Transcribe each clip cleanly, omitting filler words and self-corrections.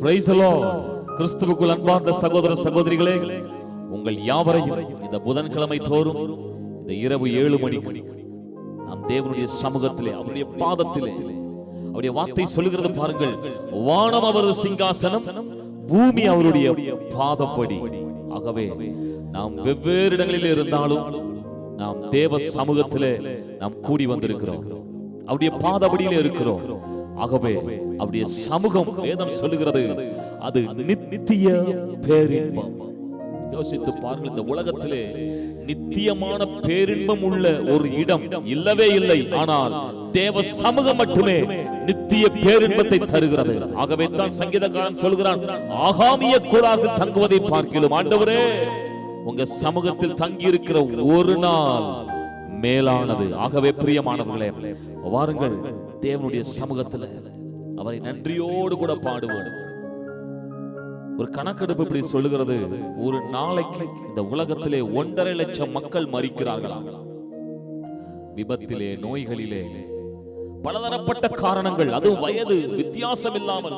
Praise the Lord. கிறிஸ்துவுக்குள் அன்பார்ந்த சகோதர சகோதரிகளே, உங்கள் யாவரையும் இந்த புதன்கிழமை தோறும் இந்த இரவு 7 மணிக்கு நாம் தேவனுடைய சமூகத்திலே, அவருடைய பாதத்திலே, அவருடைய வார்த்தை சொல்லுகிறது பாருங்கள், வானம் அவரது சிங்காசனம், பூமி அவருடைய பாதப்படி. ஆகவே நாம் வெவ்வேறு இடங்களில் இருந்தாலும் நாம் தேவ சமூகத்திலே நாம் கூடி வந்திருக்கிறோம், அவருடைய பாதப்படியிலே இருக்கிறோம். ஆகவே அவருடைய சமூகம், வேதம் சொல்லுகிறது, அது நித்திய பேரின்பம். யோசித்து பாருங்கள், இந்த உலகத்திலே நித்தியமான பேரின்பம் உள்ள ஒரு இடம் இல்லவே இல்லை. ஆனால் தேவ சமூகம் மட்டுமே நித்திய பேரின்பத்தை தருகிறது. ஆகவே தான் சங்கீதக்காரன் சொல்கிறான், ஆகாமிய கூடாரத்தில் தங்குவதை பார்க்கிறோம். ஆண்டவரே, உங்க சமூகத்தில் தங்கி இருக்கிற ஒரு நாள் மேலானது. ஆகவே பிரியமானவர்களே, வாருங்கள் தேவனுடைய சமூகத்தில் அவரை நன்றியோடு கூட பாடுவோம். ஒரு கணக்கெடுப்பு இப்படி சொல்லுகிறது, ஒரு நாளைக்கு இந்த உலகத்திலே 1.5 லட்சம் மக்கள் மரிக்கிறார்களாம். விபத்திலே, நோய்களிலே, பலதரப்பட்ட காரணங்கள், அது வயது வித்தியாசம் இல்லாமல்,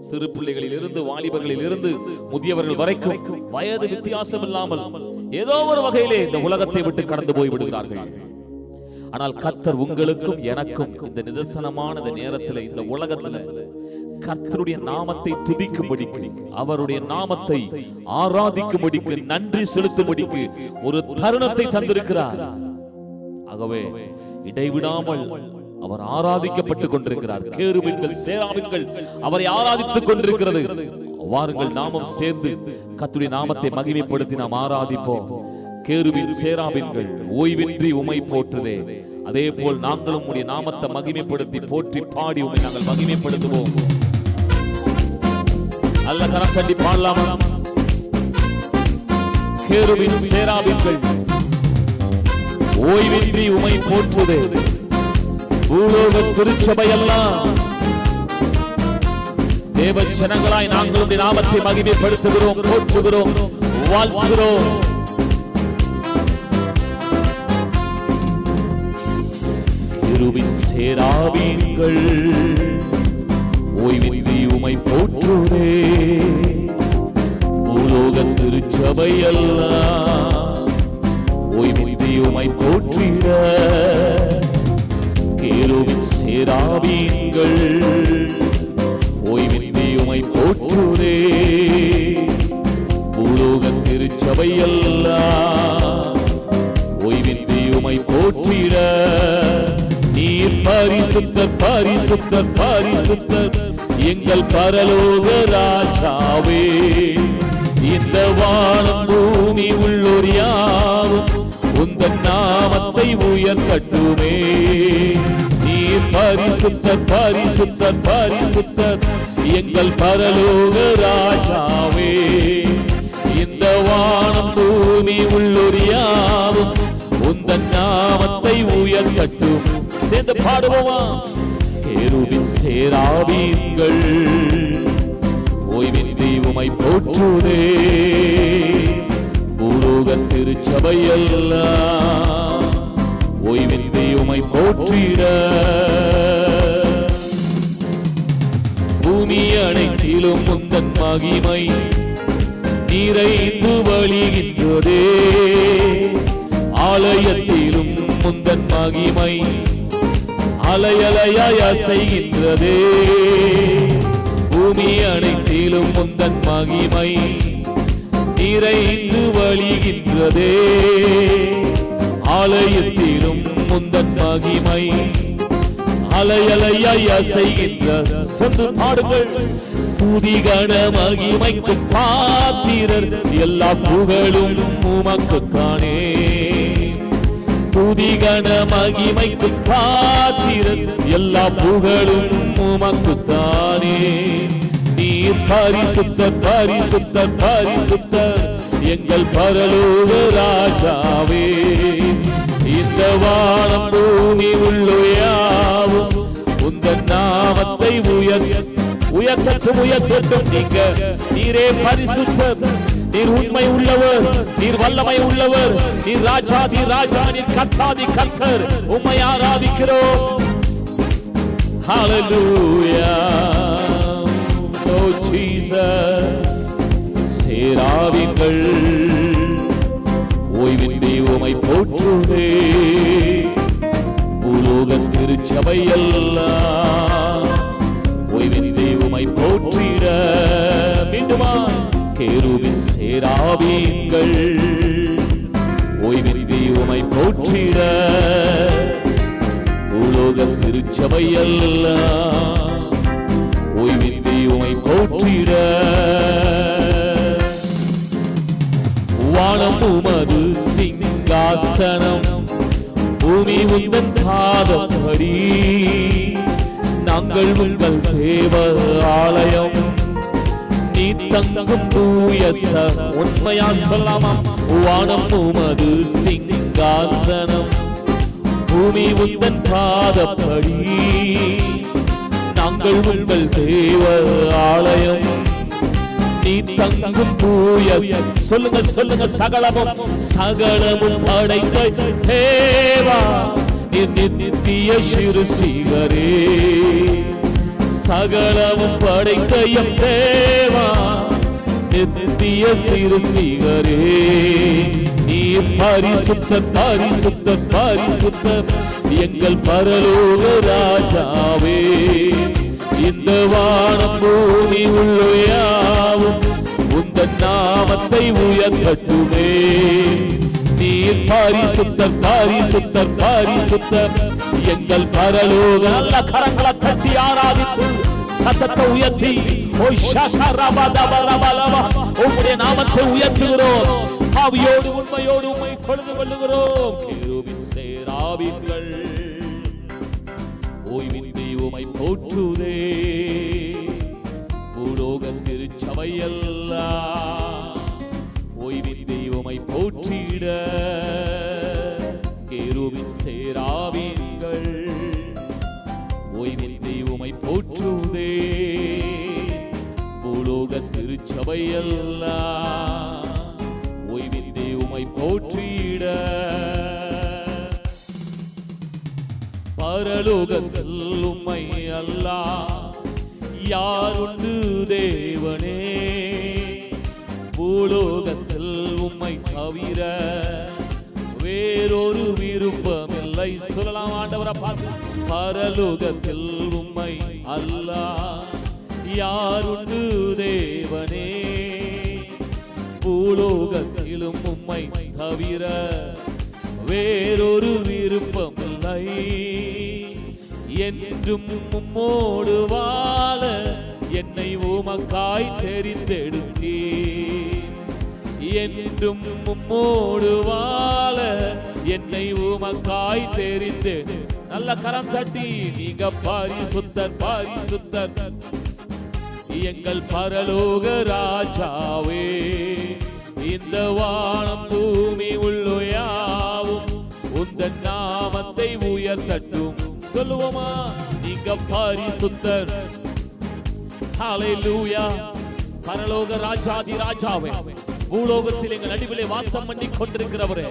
சிறு பிள்ளைகளில் இருந்து வாலிபர்களில் இருந்து முதியவர்கள் வரைக்கும் வயது வித்தியாசம் இல்லாமல் ஏதோ ஒரு வகையிலே இந்த உலகத்தை விட்டு கடந்து போய் விடுகிறார்கள். ஆனால் கர்த்தர் உங்களுக்கும் எனக்கும் இந்த நிதர்சனமான நேரத்தில், இந்த உலகத்தில் கர்த்தருடைய நாமத்தை துதிக்கும்படிக்கு, அவருடைய நாமத்தை ஆராதிக்கும்படிக்கு, நன்றி செலுத்தும்படிக்கு ஒரு தருணத்தை தந்திருக்கிறார். ஆகவே இடைவிடாமல் அவர் ஆராதிக்கப்பட்டுக் கொண்டிருக்கிறார். கேருபீன்கள், சேராபீன்கள் அவரை ஆராதித்துக் கொண்டிருக்கிறது. வாருங்கள் நாமும் சேர்ந்து கர்த்தருடைய நாமத்தை மகிமைப்படுத்தி நாம் ஆராதிப்போம். கேருபீன், சேராபீன்கள் ஓய்வின்றி உம்மை போற்றுதே, அதே போல் நாங்களும் உம்முடைய நாமத்தை மகிமைப்படுத்தி போற்றி பாடி உம்மை நாங்கள் மகிமைப்படுத்துவோம். அல்ல கரம் தட்டி பாடலாமா? கேருபீன், சேராபீன்கள் ஓய்வின்றி உம்மை போற்றுதே, பூலோக திருச்சபையெல்லாம் தேவ ஜனங்களாய் நாங்களுடைய நாமத்தை மகிமைப்படுத்துகிறோம், போற்றுகிறோம், வாழ்த்துகிறோம். கேருபீன், சேராபீன்கள் ஓய்வின்றி உம்மை போற்றுதே, பூலோக திருச்சபையெல்லாம் ஓய்வின்றி உம்மை போற்றிட. கேருபீன், சேராபீன்கள் ஓய்வின்றி உம்மை போற்றுதே, பூலோக திருச்சபையெல்லாம் ஓய்வின்றி உம்மை போற்றிட. நீர் பரிசுத்தர், பரிசுத்தர், பரிசுத்தர், எங்கள் பரலோக ராஜாவே. இந்த வானம் பூமி உள்ளோர் யாவும் உந்தன் நாமத்தை உயர்த்தட்டுமே. நீர் பரிசுத்தர், பரிசுத்தர், பரிசுத்தர், எங்கள் பரலோக ராஜாவே. இந்த வானம் பூமி உள்ளோர் யாவும் உந்தன் நாமத்தை உயர்த்தட்டும். சேர்ந்து பாடுவோமா? கேருபீன், சேராபீன்கள் ஓய்வின்றி உம்மை போற்றுதே, பூலோக திருச்சபையெல்லாம் ஓய்வின்றி உம்மை போற்றிட. பூமி அனைத்திலும் உந்தன் மகிமை நிறைந்து வழிகின்றதே, ஆலயத்திலும் உந்தன் மகிமை அலையலையாய் அசைகின்றதே. பூமி அனைத்திலும் உந்தன் மகிமை நிறைந்து வழிகின்றதே, ஆலயத்திலும் உந்தன் மகிமை அலையலையாய் அசைகின்ற. சென்று பாடுங்கள். துதிகன மகிமைக்கு பாத்திரர், எல்லா புகழும் உமக்குத்தானே. துதிகன மகிமைக்கு பாத்திரர், எல்லா புகழும் உமக்குத்தானே. நீர் பரிசுத்தர், பரிசுத்தர், பரிசுத்தர், எங்கள் பரலோக ராஜாவே. இந்த வானம் பூமி உள்ளோயாவும் உந்தன் நாமத்தை உயர்த்தட்டும், உயர்த்தட்டும். நீரே பரிசுத்தர், நீர் உண்மை உள்ளவர், நீர் வல்லமை உள்ளவர், நீர் ராஜாதி ராஜா, நீர் கர்த்தாதி கர்த்தர். உம்மை ஆராதிக்கிறோம். Hallelujah. Oh Jesus. சேராவின்கள் ஓய்வின்றி உமை போற்றுதே. பூலோக திருச்சபை எல்லாம் ஓய்வின்றி உமை போற்றிட. மீண்டுமா கேருவின் சேராவின்கள் ஓய்வின்றி உமை போற்றிட. பூலோக திருச்சபை எல்லாம் ஓய்வின்றி உமை போற்றிட. வானம் உமது சிங்காசனம், பூமி உந்தன் பாதப்படி. நாங்கள் உங்கள் தேவ ஆலயம், நீ தங்கும் தூய உண்மையா சொல்லாமா? வானம் உமது சிங்காசனம், பூமி உந்தன் பாதப்படி. நாங்கள் உங்கள் தேவ ஆலயம், நீ தங்கும் தூய. சொல்லுங்க சொல்லுங்க. சகலமும் சகலமும் படைத்த தேவா, நித்திய சிருஷ்டிகரே. சகலமும் படைத்த எம் தேவா, நித்திய சிருஷ்டிகரே. நீ பரிசுத்தர் பரிசுத்தர் பரிசுத்தர் எங்கள் பரலோக ராஜாவே. இந்த வானம் பூமி உள்ளவையாவும் உந்தன் நாமத்தை உயர்த்தட்டுமே. நீர் பரிசுத்தர் பரிசுத்தர் பரிசுத்தர் எங்கள் பரலோக. நல்ல கரங்களை தட்டி ஆராதித்து சத்தத்தை உயர்த்தி உம்முடைய நாமத்தை உயர்த்துகிறோம். ஆவியோடு உண்மையோடு உம்மை தொழுது கொள்ளுகிறோம். கேருபீன் சேராபீன்கள் ஓய்வின்றி உம்மை போற்றுதே. பூலோக திருச்சபை எல்லாம் ஓய்வின்றி உம்மை போற்றிட. கேருபீன் சேராபீன்கள் ஓய்வின்றி உம்மை போற்றுதே. பூலோக திருச்சபை எல்லாம் ஓய்வின்றி உம்மை போற்றிட. பரலோகத்தில் உம்மை அல்லாஹ் யாருண்டு தேவனே. பூலோகத்தில் உம்மை தவிர வேறொரு விருப்பமில்லை. சொல்லலாம் ஆண்டவரை பார்த்து. பரலோகத்தில் உம்மை அல்லாஹ் யாருண்டு தேவனே. பூலோகத்திலும் உம்மை தவிர வேறொரு விருப்பமில்லை. என்றும் உம்மோடு வாழ என்னை உமக்காய் தெரிந்தெடுத்தீர். என்றும் உம்மோடு வாழ என்னை உமக்காய் தெரிந்தெடு. நல்ல கரம் தட்டி நீங்க பரிசுத்தர் பரிசுத்தர் எங்கள் பரலோக ராஜாவே. இந்த வானம் பூமி உள்ளோயாவும் உந்தன் நாமத்தை உயர்த்தட்டும். சொல்லுவோமா? நீங்க பரிசுத்தர். ஹல்லேலூயா. பரலோக ராஜாதி ராஜாவே, பூலோகத்தில் எங்கள் நடுவிலே வாசம் பண்ணி கொண்டிருக்கிறவரே,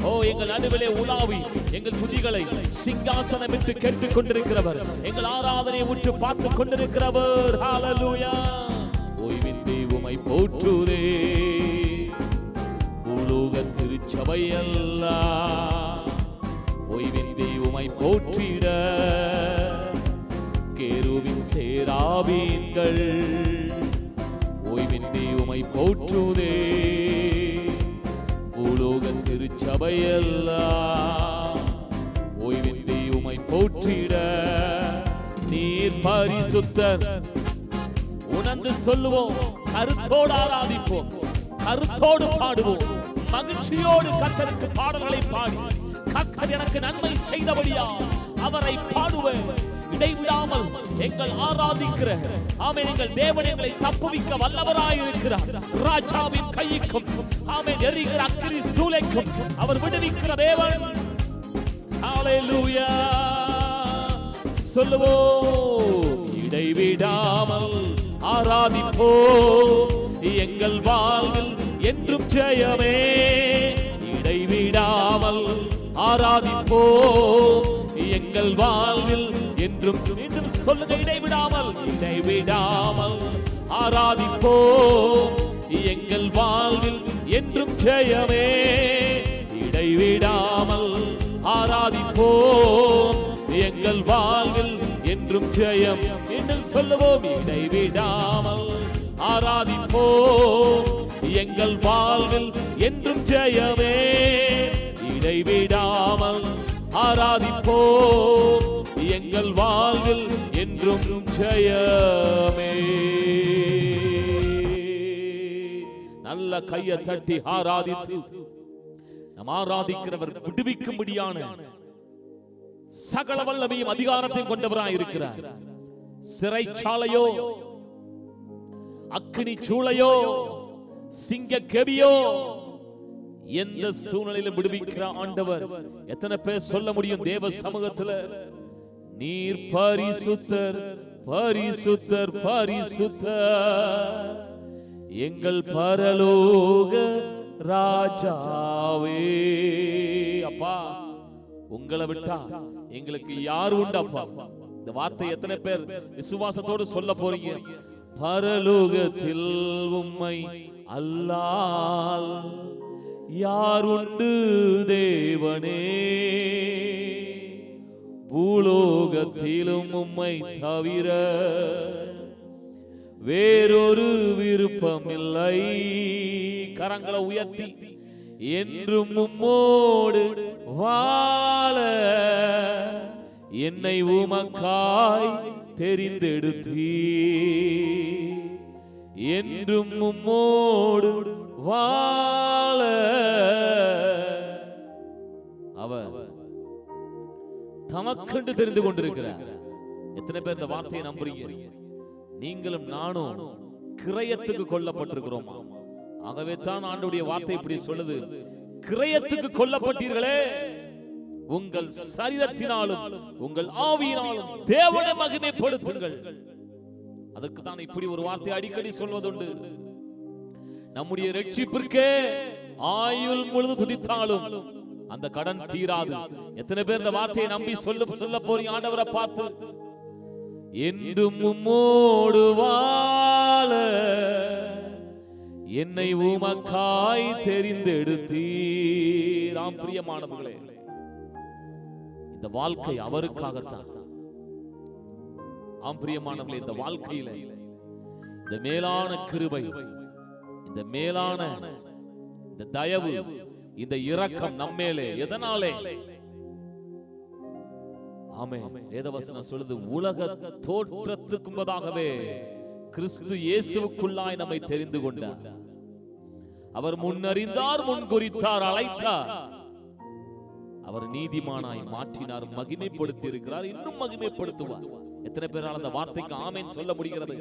ஓ எங்கள் நடுவிலே உலாவி எங்கள் துதிகளை சிங்காசனமிட்டு கேட்டுக் கொண்டிருக்கிறவர், எங்கள் ஆராதனையை உற்று பார்த்து கொண்டிருக்கிறவர். ஹல்லேலூயா. ஓய்வின்றி உம்மை போற்றுதே. பூலோக திருச்சபை எல்லாம் ஓய்வின்றி உம்மை போற்றிட. கேருபீன் சேராபீன்கள் ஓய்வின்றி உம்மை போற்றுதே. பூலோக திருச்சபை எல்லாம் ஓய்வின்றி உம்மை போற்றிட. நீர் பரிசுத்தர். உணர்ந்து சொல்லுவோம், கருத்தோடு ஆராதிப்போம், கருத்தோடு பாடுவோம், மகிழ்ச்சியோடு கர்த்தருக்கு பாடல்களை பாடி கர்த்தர் எனக்கு நன்மை செய்தபடியா அவரை பாடுவேன். இடைவிடாமல் எங்கள் ஆராதிக்கிற ஆமென் எங்கள் தேவன் எங்களை தப்புவிக்க வல்லவராயிருக்கிறார். ராஜாவின் கைக்கும் ஆமென் எரிகிற அக்கினி சூளைக்கும் அவர் விடுவிக்கிற தேவன். ஹல்லேலூயா. சொல்லுவோம், இடைவிடாமல் ஆராதிப்போம், எங்கள் வாழ்வில் என்றும் ஜெயமே. இடைவிடாமல் ஆராதிப்போம், எங்கள் வாழ்வில் என்றும் மீண்டும் சொல்லுங்க, இடைவிடாமல் இடைவிடாமல் ஆராதிப்போம் எங்கள் வாழ்வில் என்றும் ஜெயமே. இடைவிடாமல் ஆராதிப்போம் எங்கள் வாழ்வில் என்றும் ஜெயம் என்று சொல்லுவோம். இடைவிடாமல் ஆராதிப்போம் எங்கள் வாழ்வில் என்றும் ஜெயமே. இடைவிடாமல் ஆராதிப்போம் எங்கள் வாழ்வில் என்றும் ஜெயமே. நல்ல கையை தட்டி ஆராதித்து நாம் ஆராதிக்கிறவர் விடுவிக்கும்படியான சகல வல்லமையும் அதிகாரத்தையும் கொண்டவராய் இருக்கிறார். சிறைச்சாலையோ, அக்கினி சூளையோ, சிங்க கெபியோ, எந்த சூழ்நிலையிலும் விடுவிக்கிற ஆண்டவர். எத்தனை பேர் சொல்ல முடியும் தேவ சமூகத்துல, நீர் பரிசுத்தர் பரிசுத்தர் பரிசுத்தர் எங்கள் பரலோக ராஜாவே. அப்பா, உங்களை விட்டா எங்களுக்கு யார் உண்டு அப்பா? இந்த வார்த்தை எத்தனை பேர் விசுவாசத்தோடு சொல்ல போறீங்க? பரலோகத்தில் உம்மை அல்லால் யார் உண்டு தேவனே, பூலோகத்திலும் உம்மை தவிர வேறொரு விருப்பம் இல்லை. கரங்களை உயர்த்தி என்றும் உம்மோடு வாழ என்னை உமக்காய் தெரிந்தெடுத்தீ. என்றும் உம்மோடு வாழ அவர் தமக்கென்று தெரிந்து கொண்டிருக்கிறார். எத்தனை பேர் இந்த வார்த்தையை நம்புறீங்க? நீங்களும் நானும் கிரயத்துக்கு கொல்லப்பட்டிருக்கிறோமா? ஆகவே தான் ஆண்டவருடைய வார்த்தை இப்படி சொல்லுது, கிரயத்துக்கு கொல்லப்பட்டீர்களே, உங்கள் சரீரத்தினாலும் உங்கள் ஆவியினாலும் தேவனை மகிமைப்படுத்துங்கள். அதுக்கு தான் இப்படி ஒரு வார்த்தை அடிக்கடி சொல்வதுண்டு. நம்முடைய ரட்சிப்பிற்கே ஆயுள் முழுது துதித்தாலும் அந்த கடன் தீராது. எத்தனை பேர் இந்த வார்த்தையை நம்பி சொல்ல போறீங்க ஆண்டவரை பார்த்து? என்றும் உம்மோடு வாழ என்னை உமக்காய் தெரிந்தெடுத்தீர். ஆம் பிரியமானவர்களே, இந்த வாழ்க்கை அவருக்காகத்தான். ஆம் பிரியமானவர்களே, இந்த வாழ்க்கையில இந்த மேலான கிருபை, இந்த மேலான இந்த தயவு, இந்த இரக்கம் நம்மேலே எதனாலே? ஆமென். வேதவசனம் சொல்லுது, உலக தோற்றத்துக்கு முன்பதாகவே கிறிஸ்து இயேசுவுக்குள்ளாய் நம்மை தெரிந்து கொண்டார். அவர் முன்னறிந்தார், முன்குறித்தார், அழைத்தார். அவர் நீதிமானாய் மாற்றினார், மகிமைப்படுத்தி இருக்கிறார், இன்னும் மகிமைப்படுத்துவார். எத்தனை பேரால் அந்த வார்த்தைக்கு ஆமென் சொல்ல முடிகிறது?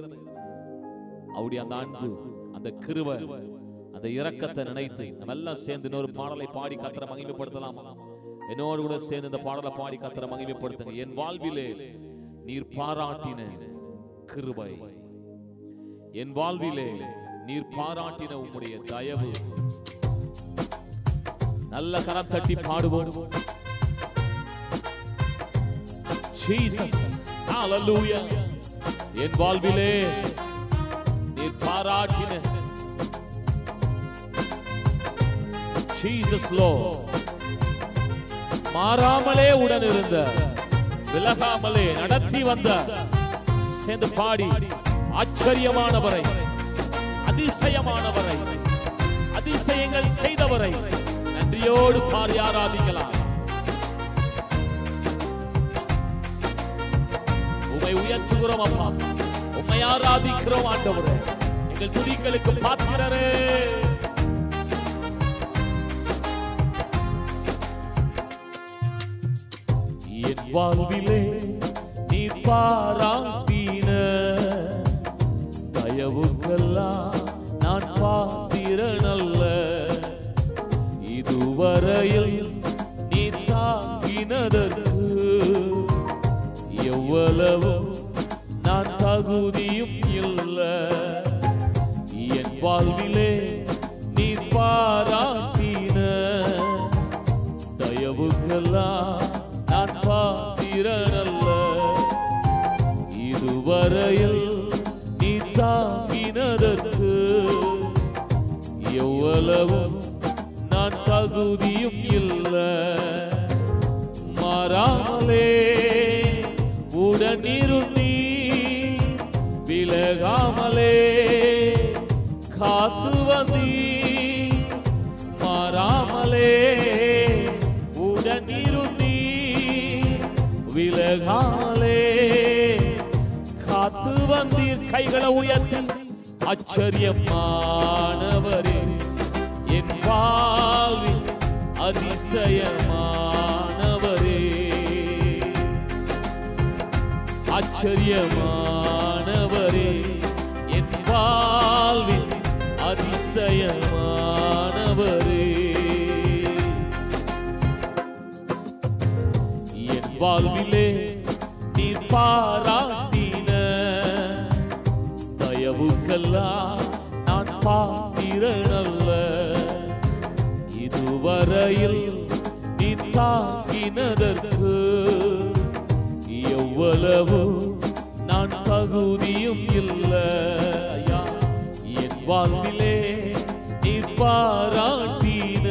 அவருடைய அந்த அன்பு, அந்த கிருபை, அந்த இரக்கத்தை நினைத்து நம்ம எல்லாம் சேர்ந்து இன்னொரு பாடலை பாடி கர்த்தரை மகிமைப்படுத்தலாம். என்னோடு கூட சேர்ந்து இந்த பாடலை பாடி கர்த்தரை மகிமைப்படுத்துங்க. என் வாழ்விலே நீர் பாராட்டின கிருபை, என் வாழ்விலே நீர் பாராட்டின உம்முடைய தயவு. நல்ல கரம் தட்டி பாடுவோம். ஜீசஸ், ஹalleluya. என் வாழ்விலே நீர் பாராட்டின ஜீசஸ் Lord. மாறாமலே உடன் இருந்த, விலகாமலே நடத்தி வந்த, சேர்ந்து பாடி ஆச்சரியமானவரை, அதிசயமானவரை, அதிசயங்கள் செய்தவரை நன்றியோடு பாடி ஆராதிக்கலாம். உம்மை உயர்த்துகிறோம் அப்பா, உம்மை ஆராதிக்கிறோம் ஆண்டவரே, எங்கள் துதிகளுக்கு பாத்திரரே. என் வாழ்விலே நீர் பாராட்டின தயவுக்கெல்லாம் நான் பாத்திரனல்ல. இதுவரையில் நீ தாங்கினதற்கு எவ்வளவு நான் தகுதியும் இல்லை. என் வாழ்விலே நீ பாராட்டின தயவுக்கெல்லாம் நான் பாத்திரனல்ல. இதுவரையில் நீ தாங்கினதற்கு எவ்வளவும் நான் தகுதியும் இல்லை. மாறாமலே உடனிருந்தி விலகாமலே காத்து வந்தி. மாறாமலே உடனிருந்தி விலகாமலே காத்து வந்தீர். கைகளை உயர்த்தி ஆச்சரியமானவரே, என் வாழ்வில் அதிசயமானவரே, ஆச்சரியமானவரே, என் வாழ்வில் அதிசயமானவரே. என் வாழ்விலே நீர் பாராட்டின தயவுக்கெல்லாம் நான் பாத்திரனல்ல. இதுவரையில் நீ தாங்கினதற்கு எவ்வளவு நான் தகுதியும் இல்லை. என் வாழ்விலே நீர் பாராட்டின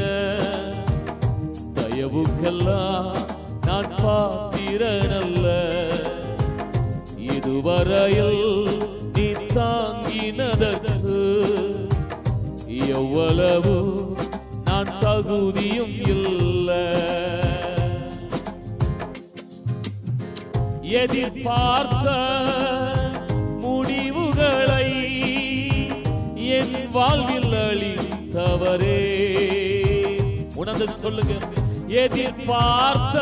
தயவுக்கெல்லாம் நான் பாத்திரனல்ல. இதுவரையில் நீ தாங்கினதற்கு எவ்வளவு நான் தகுதியும் இல்லை. எதிர்பார்த்த முடிவுகளை என் வாழ்வில் அளித்தவரே. உணர்ந்து சொல்லுங்க. எதிர்பார்த்த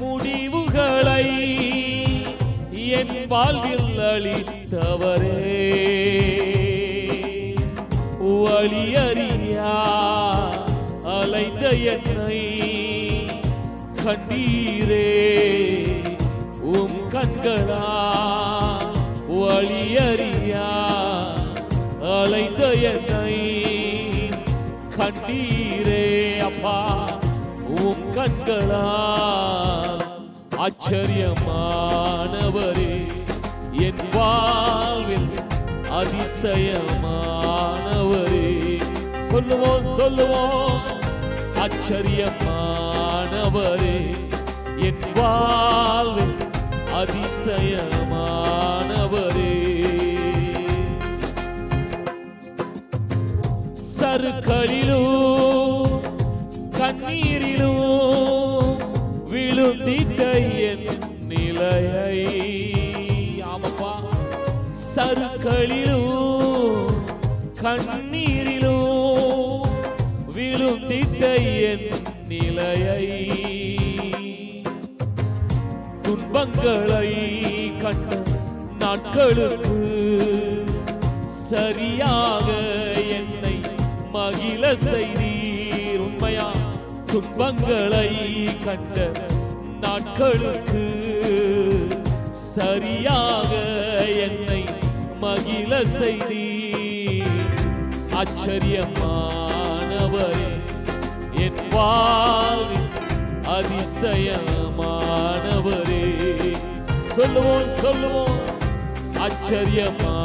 முடிவுகளை என் வாழ்வில் அளித்தவரே. வழியறியா அலைந்த என்னை கண்டீரே உம் கண்களா. வழியறியா அலைந்த என்னை கண்டீரே அப்பா உம் கண்களா. ஆச்சரியமானவரே, என் வாழ்வில் அதிசயமானவரே. சொல்லுவோம் சொல்லுவோம். ஆச்சரியமானவரே, என் வாழ்வில் அதிசயமானவரே. சறுக்களிலும் கண்ணீரிலும் விழுந்திட்ட என் நிலையை. ஆமப்பா. சறுக்களிலும் கண்ணீரிலும் விழுந்திட்ட என் நிலையை. துன்பங்களை கண்ட நாட்களுக்கு சரியாக என்னை மகிழ செய்தீர். உண்மையா? துன்பங்களை கண்ட நாட்களுக்கு சரியாக என்னை மகிழ செய்தீர். ஆச்சரியமானவரே, என் வாழ்வில் அதிசயமானவரே. சொல்லுவோம் சொல்லுவோம். ஆச்சரியமா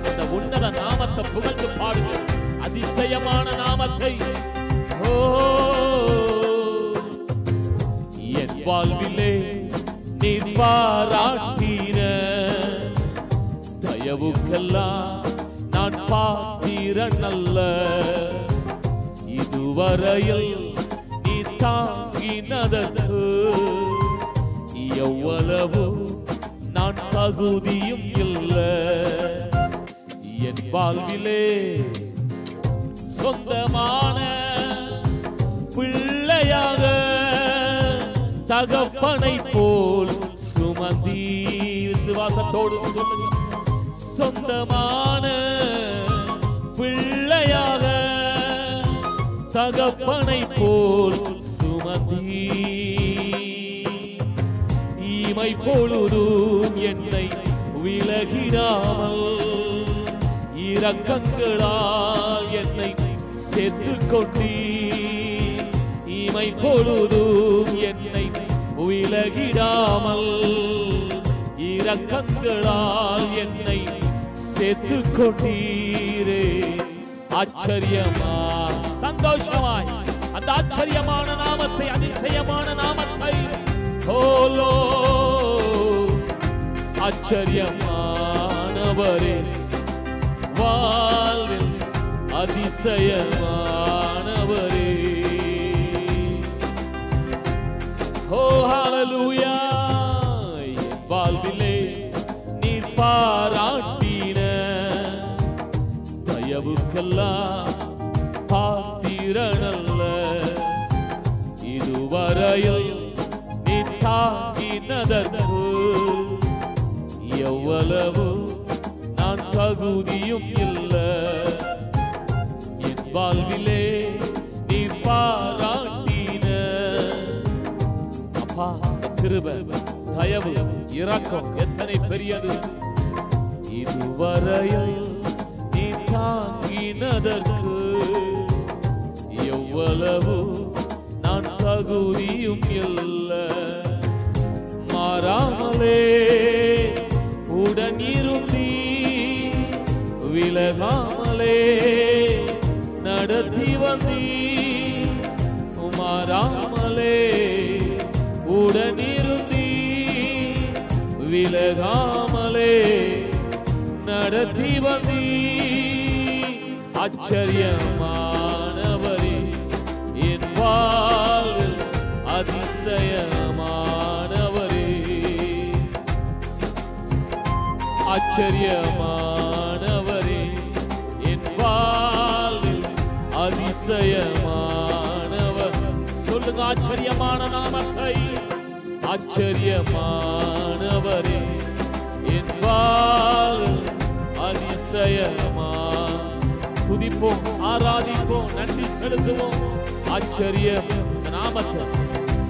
அந்த உன்னத நாமத்தை புகழ்ந்து பாடுங்க. அதிசயமான நாமத்தை. ஓ என் வாழ்விலே நீர் பாராட்டின தயவுக்கெல்லாம் நான் பாத்திரனல்ல. இதுவரையில் நீ தாங்கினதற்கு எவ்வளவு நான் தகுதியும் இல்லை. என் வாழ்விலே சொந்தமான பிள்ளையாக தகப்பனை போல் சுமந்தி. விசுவாசத்தோடு சொல்லுங்க. சொந்தமான பிள்ளையாக தகப்பனை போல் சுமந்தி. இமை பொழுதும் என்னை விலகிடாமல் இரக்கங்களால் என்னை சேர்த்துக் கொண்டீர். இமை பொழுதும் என்னை விலகிடாமல் இரக்கங்களால் என்னை சேர்த்து கொண்டீரே. ஆச்சரியமா சந்தோஷமாய் அந்த ஆச்சரியமான நாமத்தை, அதிசயமான நாமத்தை, ஓலோ ஆச்சரியமானவரே, வாழ்வில் அதிசயமானவரே. ஓ ஹalleluya. என் வாழ்விலே நீர் பாராட்டின தயவுக்கெல்லாம் பாத்திரனல்ல, இதுவரையில் நீ தாங்கினதற்கு எவ்வளவு நான் தகுதியும் இல்ல. என் வாழ்விலே நீ பாராட்டின அப்பா கிருபை, தயவு, இரக்கம் எத்தனை பெரியது. இதுவரையில் நீ தாங்கினதற்கு எவ்வளவு நான் தகுதியும் இல்ல. மாறாமலே உடனிருந்தீ, விலகாமலே நடத்தி வந்தீ. மாறாமலே உடனிருந்தீ, விலகாமலே நடத்தி வந்தீ. ஆச்சரியமானவரே, என் வாழ்வில் அதிசயமானவரே. ஆச்சரியமானவரே, என் வாழ்வில் அதிசயமானவர். சொல்லுங்க ஆச்சரியமான நாமத்தை. ஆச்சரியமானவரே, என் வாழ்வில் அதிசயமா. துதிப்போம், ஆராதிப்போம், நன்றி செலுத்துவோம். ஆச்சரியம் நாமத்தை,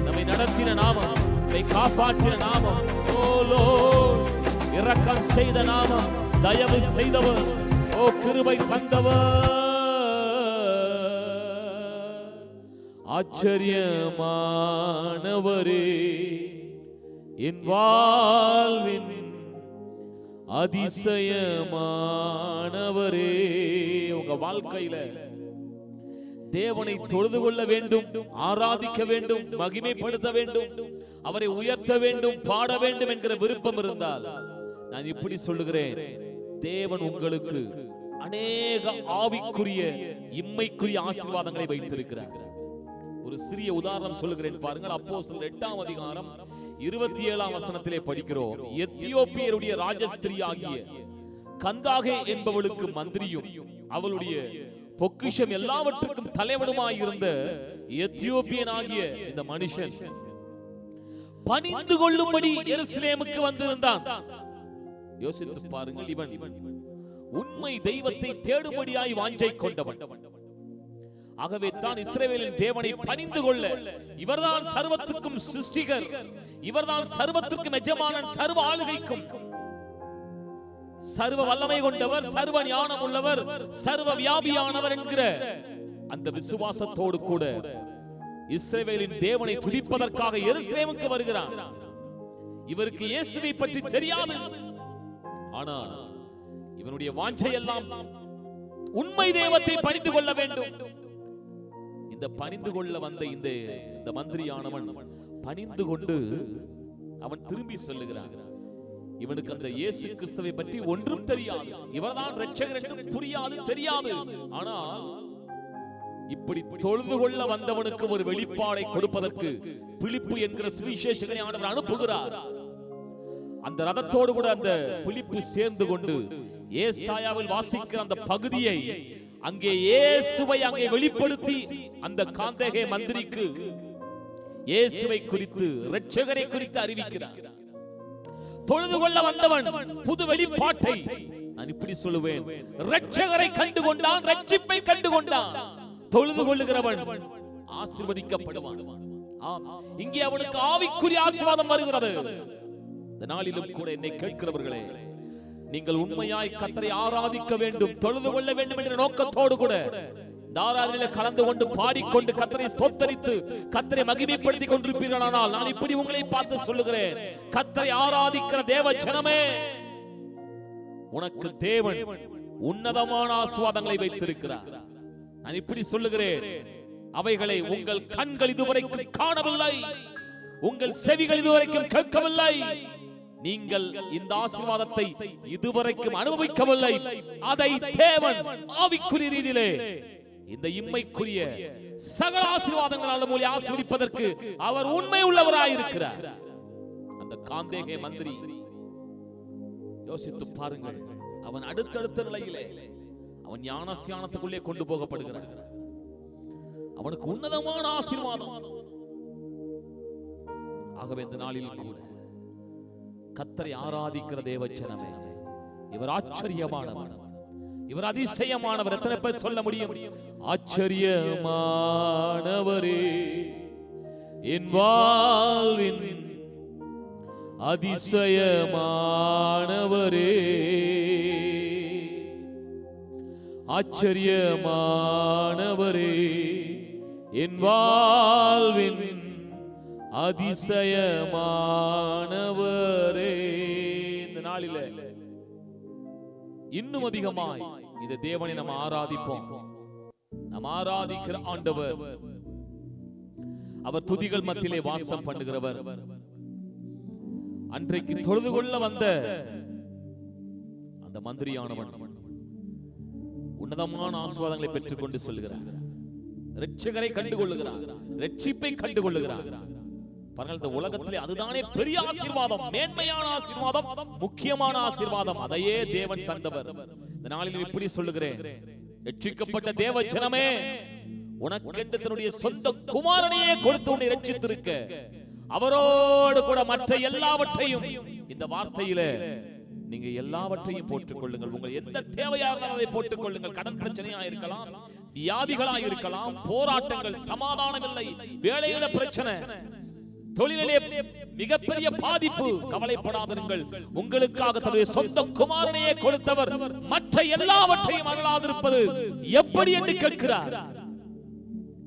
நம்மை நடத்தின நாமம், நம்மை காப்பாற்றின நாமம், ஓலோ இரக்கம் செய்த நாமம், தயவு செய்தவர், ஓ கிருபை தந்தவர். ஆச்சரியமானவரே, என் வாழ்வின் அதிசயமானவரே. உங்க வாழ்க்கையில தேவனை தொழுது கொள்ள வேண்டும், ஆராதிக்க வேண்டும், மகிமைப்படுத்த வேண்டும், அவரை உயர்த்த வேண்டும், பாட வேண்டும் என்கிற விருப்பம் இருந்தால் நான் இப்படி சொல்லுகிறேன், தேவன் உங்களுக்கு அநேக ஆவிக்குரிய இம்மைக்குரிய ஆசீர்வாதங்களை வைத்திருக்கிறார். ஒரு சிறிய உதாரணம் சொல்லுகிறேன் பாருங்கள். அப்போஸ்தலர் 8ஆம் அதிகாரம் 27ஆம் வசனத்திலே படிக்கிறோம். எத்தியோப்பியருடைய ராஜஸ்திரி ஆகிய கந்தாகே என்பவளுக்கு மந்திரியும் அவளுடைய பொக்கிஷம் எல்லாவற்றுக்கும் தலைவனுமாயிருந்த எத்தியோப்பியன் ஆகிய இந்த மனுஷன் பணிந்து கொள்ளும்படி எருசலேமுக்கு வந்திருந்தான். யோசித்து பாருங்கள், இவன் உண்மை தெய்வத்தை தேடும்படியாய் வாஞ்சை கொண்டவன். ஆகவே தான் இஸ்ரவேலின் தேவனை பணிந்து கொள்ள, இவர்தான் சர்வத்துக்கும் சிருஷ்டிகர், இவர்தான் சர்வத்துக்கும் எஜமானன், சர்வ ஆளுகைக்கும் சர்வ வல்லமை கொண்டவர், சர்வ ஞானம் உள்ளவர், சர்வ வியாபியானவர் என்கிற அந்த விசுவாசத்தோடு கூட இஸ்ரவேலின் தேவனை துதிப்பதற்காக எருசலேமுக்கு வருகிறான். இவருக்கு இயேசுவை பற்றி தெரியாது. ஆனால் இவனுடைய வாஞ்சை எல்லாம் உண்மை தெய்வத்தை பணிந்து கொள்ள வேண்டும். இந்த பணிந்து கொள்ள வந்த இந்த மந்திரியானவன் பணிந்து கொண்டு அவன் திரும்பி சொல்லுகிறான். இவனுக்கு அந்த இயேசு கிறிஸ்துவை பற்றி ஒன்றும் தெரியாது, இவர்தான் இரட்சகர் என்று புரியாது, தெரியாது. ஆனால் இப்படி தொழுது கொள்ள வந்தவனுக்கு ஒரு வெளிப்பாடை கொடுப்பதற்கு பிலிப்பு என்கிற சுவிசேஷகனை ஆண்டவர் அனுப்புகிறார். அந்த ரதத்தோடு கூட அந்த பிலிப்பு சேர்ந்து கொண்டு ஏசாயாவில் வாசிக்கிற அந்த பகுதியை அங்கே இயேசுவை அங்கே வெளிப்படுத்தி அந்த காந்தேகே மந்திரிக்கு இயேசுவை குறித்து, இரட்சகரை குறித்து அறிவிக்கிறார். தொழுது கொள்ள வந்தவன் புது வெளிப்பாட்டை, நான் இப்படி சொல்லுவேன், இரட்சகரை கண்டு கொண்டான், ரட்சிப்பை கண்டு கொண்டான். தொழுது கொள்ளுகிறவன் ஆசீர்வதிக்கப்படுவான். இங்கே அவனுக்கு ஆவிக்குரிய ஆசீர்வாதம் வருகிறது. இந்த நாளிலும் கூட என்னை கேட்கிறவர்களே, நீங்கள் உண்மையாய் கர்த்தரை ஆராதிக்க வேண்டும், தொழுது கொள்ள வேண்டும் என்ற நோக்கத்தோடு கூட ஆராதனையில கலந்து கொண்டு பாடிக்கொண்டு கர்த்தரை ஸ்தோத்தரித்து கர்த்தரை மகிமைப்படுத்திக் கொண்டிருப்பீர்களானால் நான் இப்படி உங்களை பார்த்து சொல்லுகிறேன், கர்த்தரை ஆராதிக்கிற தேவ ஜனமே, உனக்கு தேவன் உன்னதமான ஆசீர்வாதங்களை வைத்திருக்கிறார். நான் இப்படி சொல்லுகிறேன், அவைகளை உங்கள் கண்கள் இதுவரைக்கும் காணவில்லை, உங்கள் செவிகள் இதுவரைக்கும் கேட்கவில்லை, நீங்கள் இந்த ஆசீர்வாதத்தை இதுவரைக்கும் அனுபவிக்கவில்லை. அதை தேவன் ஆவிக்குரிய ரீதியிலே இந்த இம்மைக்குரிய சகல ஆசீர்வாதங்களால் மூலி ஆசீர்வதிப்பதற்கு அவர் உண்மை உள்ளவராயிருக்கிறார். அந்த காந்தேகே மந்திரி யோசித்து பாருங்கள், அவன் அடுத்தடுத்த நிலையிலே அவன் ஞானஸ்தானத்துக்குள்ளே கொண்டு போகப்படுகிறான். அவனுக்கு உன்னதமான ஆசீர்வாதம். ஆகவே இந்த நாளில் கூட கர்த்தரை ஆராதிக்கிற தேவ ஜனமே, இவர் ஆச்சரியமானவர், இவர் அதிசயமானவர். எத்தனை பேர் சொல்ல முடியும்? ஆச்சரியமானவரே, என் வாழ்வின் அதிசயமானவரே, ஆச்சரியமானவரே, என் வாழ்வின் அதிசயமானவரே. இந்த நாளில இன்னும் அதிகமாய் இந்த தேவனை நம்ம ஆராதிப்போம். நாம் ஆராதிக்கிற ஆண்டவர், அவர் துதிகள் மத்தியிலே வாசம் பண்ணுகிறவர். அன்றைக்கு தொழுது கொள்ள வந்த அந்த மந்திரியானவன் உன்னதமான ஆசீர்வாதங்களை பெற்றுக் கொண்டு சொல்லுகிறார். இரட்சகரை கண்டுகொள்ளுகிறார், ரட்சிப்பை கண்டுகொள்ளுகிறார். இந்த உலகத்திலே அதுதானே பெரிய ஆசீர்வாதம், மேன்மையான ஆசீர்வாதம், முக்கியமான ஆசீர்வாதம். அதையே தேவன் தந்தவர். இந்த நாளில் இப்படி சொல்லுகிறேன், ரட்சிக்கப்பட்ட தேவ ஜனமே, உனக்கென்று தன்னுடைய சொந்த குமாரனையே கொடுத்து உன்னை ரட்சித்திருக்க, அவரோடு கூட மற்ற எல்லாவற்றையும் இந்த வார்த்தையில நீங்க எல்லாவற்றையும் போட்டுக் கொள்ளுங்கள். உங்கள் எந்த தேவையாக அதை போட்டுக் கொள்ளுங்கள். கடன் பிரச்சனையா இருக்கலாம், வியாதிகளா இருக்கலாம், போராட்டங்கள், சமாதானம் இல்லை, வேலையில பிரச்சனை, தொழிலிலே மிகப்பெரிய பாதிப்பு, கவலைப்படாதிருங்கள். உங்களுக்காக தன்னுடைய சொந்த குமாரனையே கொடுத்தவர் மற்ற எல்லாவற்றையும் அருளாதிருப்பது எப்படி என்று கேட்கிறார்.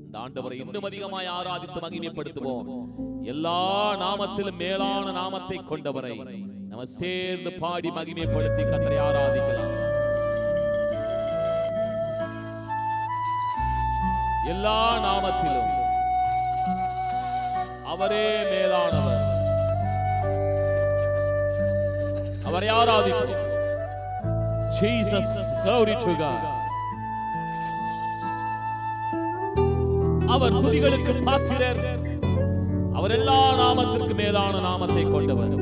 இந்த ஆண்டவரை இன்னும் அதிகமாய் ஆராதித்து மகிமைப்படுத்துவோம். எல்லா நாமத்திலும் மேலான நாமத்தை கொண்டவரை நம்ம சேர்ந்து பாடி மகிமைப்படுத்தி கர்த்தரை ஆராதிக்கலாம். எல்லா நாமத்திலும் அவரே மேலானவர். அவரை ஆராதிப்போம். Jesus, glory to God. அவர் துதிகளுக்கு பாத்திரர். அவர் எல்லா நாமத்திற்கு மேலான நாமத்தை கொண்டவர்.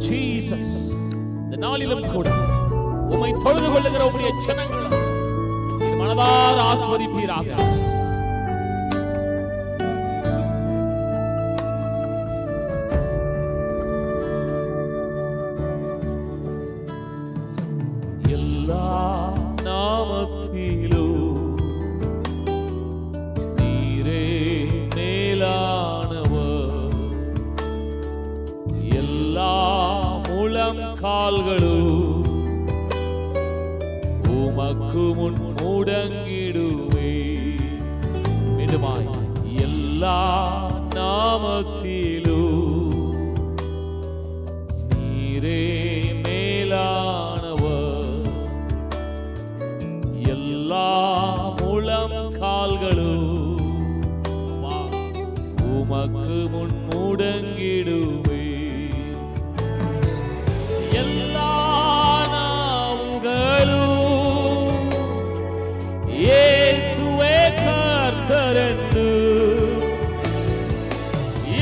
Jesus, இந்த நாளிலும் கூட உம்மை தொழுது கொள்ளுகிற உம்முடைய ஜனங்கள் மனதார ஆசீர்வதிப்பீராக. எல்லா நாமத்திலும் நீரே மேலானவர். எல்லா முழம் கால்களும் உமக்கு முன் முடங்கிடுவே. மீண்டுமாய் எல்லா நாமத்திலும் நீரே மேலானவர். எல்லா முழம் கால்களும் உமக்கு முன் முடங்கிடுவே. எல்லா நாவுகளும் இயேசுவே கர்த்தரென்று.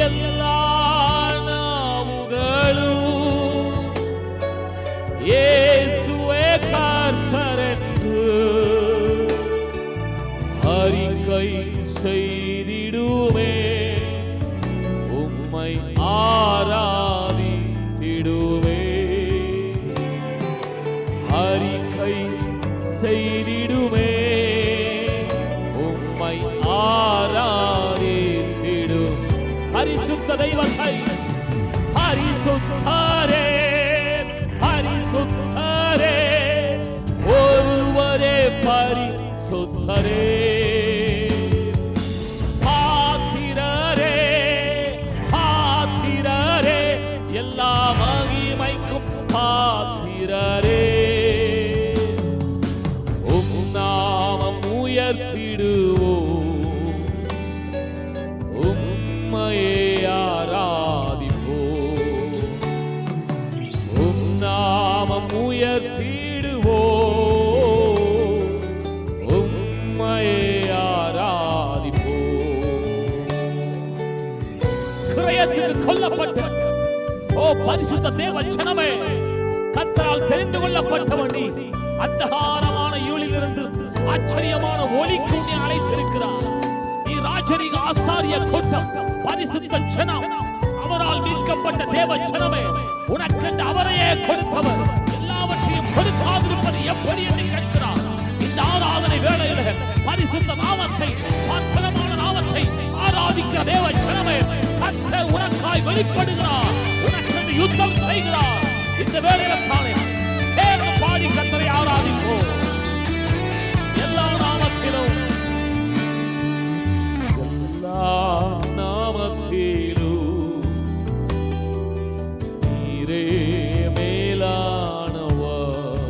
எல்லா நாவுகளும் இயேசுவே கர்த்தரென்று அறிக்கை செய்திடுமே. உம்மை ஆராதித்திடுவே. அறிக்கை செய்திடுமே. உம்மை ஆராதித்திடும் பரிசுத்த தெய்வத்தை. பரிசுத்தரே, பரிசுத்தரே, ஒருவரே பரிசுத்தரே பாத்திரரே பாத்திரரே எல்லா மகிமைக்கும் பாத்திரரே உம் நாமம் உயர்த்திடுவோம் உம்மையே ஆராதிப்போம் உம் நாமம் உயர்த்திடுவோம் உம்மையே ஆராதிப்போம் கிரயத்துக்கு கொல்லப்பட்ட ஓ பரிசுத்த தேவ ஜனமே கர்த்தரால் தெரிந்து கொள்ளப்பட்டவன் நீ அந்தகாரமான இருளிலிருந்து ஆச்சரியமான ஒளிக்கு உன்னை அழைத்திருக்கிறார் நீ ராஜரீக ஆசாரிய கூட்டம் பரிசுத்த ஜனம் அவரால் மீட்கப்பட்ட தேவ ஜனமே உனக்கென்று அவரையே கொடுத்தவர் எல்லாவற்றையும் கொடுக்காதிருப்பது எப்படி என்று கேட்கிறார் இந்த ஆராதனை வேளையிலே பரிசுத்த நாமத்தை பரிசுத்தமான நாமத்தை ஆராதிக்கிற தேவ ஜனமே கர்த்தர் உனக்காய் வெளிப்படுகிறார் உனக்கென்று யுத்தம் செய்கிறார் இந்த வேளையில் தானே சேர்ந்து பாடி கர்த்தரை ஆராதிப்போம் எல்லா நாமத்திலும் நீரே மேலானவர்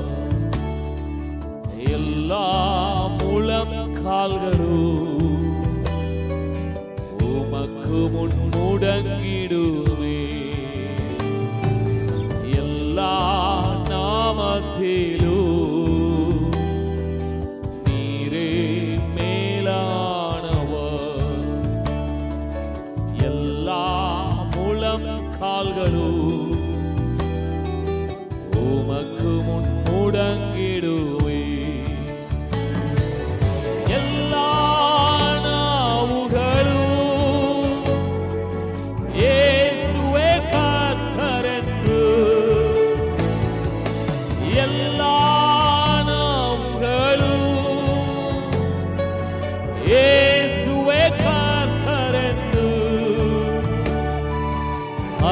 எல்லா முழம் கால்களும் உமக்கு முன் முடங்கிடுமே எல்லா நாமத்திலும் நீரே மேலானவர் எல்லா முழம் கால்களும் உமக்கு முன் முடங்கிடுவே எல்லா நாவுகளும் இயேசுவே கர்த்தர் என்று எல்லா நாவுகளும் இயேசுவே கர்த்தர் என்று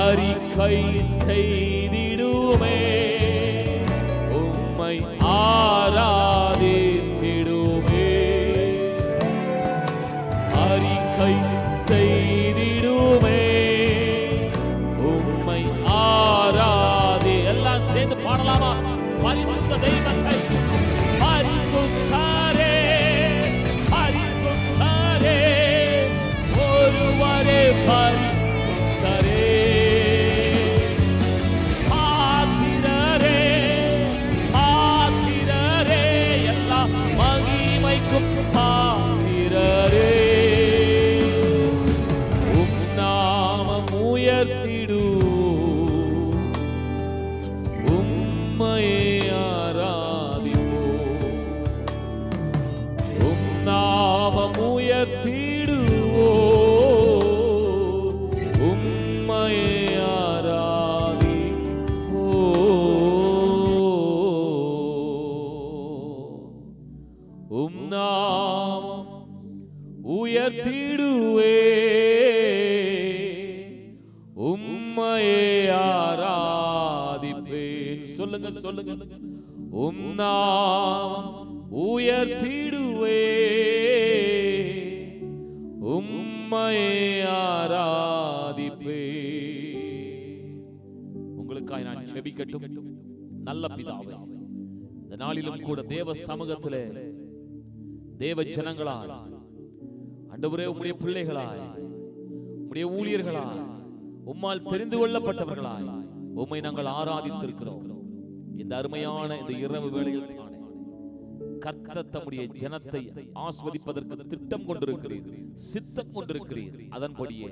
அறிக்கை செய்திடுமே உம்மை ஆராதித்திடுமே அறிக்கை செய்திடுமே உம்மை ஆராதி எல்லாம் சேர்ந்து பாடலாமா பரிசுத்த தெய்வத்தை பரிசுத்தரே பரிசுத்தரே ஒருவரே பரிசுத்தரே பாத்திரரே உம் நாமம் உயர்த்திடுவோம் உம்மையே ஆராதிப்போம் உம் நாமம் உயர்த்திடுவோம் உம்மையே ஆராதிப்போம் உம் நாமம் உயர்த்திடுவே உம்மையே ஆராதிப்பேன் சொல்லுங்க சொல்லுங்க உம் நாமம் உயர்த்திடுவே உம்மையே ஆராதிப்பேன் உங்களுக்காய் நான் ஜெபிக்கட்டும் நல்ல பிதாவே இந்த நாளிலும் கூட தேவ சமூகத்திலே தேவ ஜனங்களாய் ஆண்டவரே உம்முடைய பிள்ளைகளாய் உம்முடைய ஊழியர்களாய் உம்மால் தெரிந்து கொள்ளப்பட்டவர்களாய் உம்மை நாங்கள் ஆராதித்திருக்கிறோம் இந்த அருமையான இந்த இரவு வேளையில் தானே கர்த்தர் தம்முடைய ஜனத்தை ஆஸ்வதிப்பதற்கு திட்டம் கொண்டிருக்கிறீர் சித்தம் கொண்டிருக்கிறீர் அதன்படியே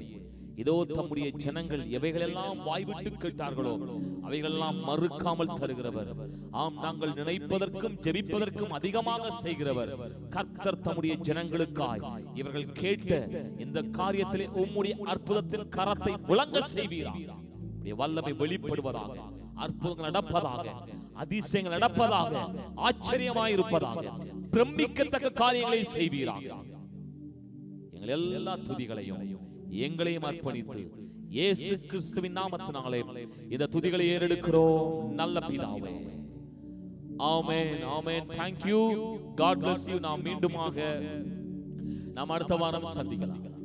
இதோ தம்முடைய ஜனங்கள் எவைகளெல்லாம் வாய்விட்டு கேட்டார்களோ அவைகளெல்லாம் மறுக்காமல் தருகிறவர் ஆம் நாங்கள் நினைப்பதற்கும் ஜெபிப்பதற்கும் அதிகமாக செய்கிறவர் கர்த்தர் தம்முடைய ஜனங்களுக்காய் இவர்கள் கேட்ட இந்த காரியத்திலே உம்முடைய அற்புதத்தின் கரத்தை விளங்க செய்வீராக வல்லமை வெளிப்படுவதாக அற்புதங்கள் நடப்பதாக அதிசயங்கள் நடப்பதாக ஆச்சரியமாயிருப்பதாக பிரமிக்கத்தக்க காரியங்களை செய்வீராக எங்கள் எல்லா துதிகளையும் எங்களையும் அர்ப்பணித்து இயேசு கிறிஸ்துவின் நாமத்தினாலே இந்த துதிகளை ஏறெடுக்கிறோம் நல்ல பிதாவே ஆமென் ஆமென். thank you. God bless you. நாம் மீண்டுமாக நாம் அடுத்த வாரம் சந்திக்கலாம்.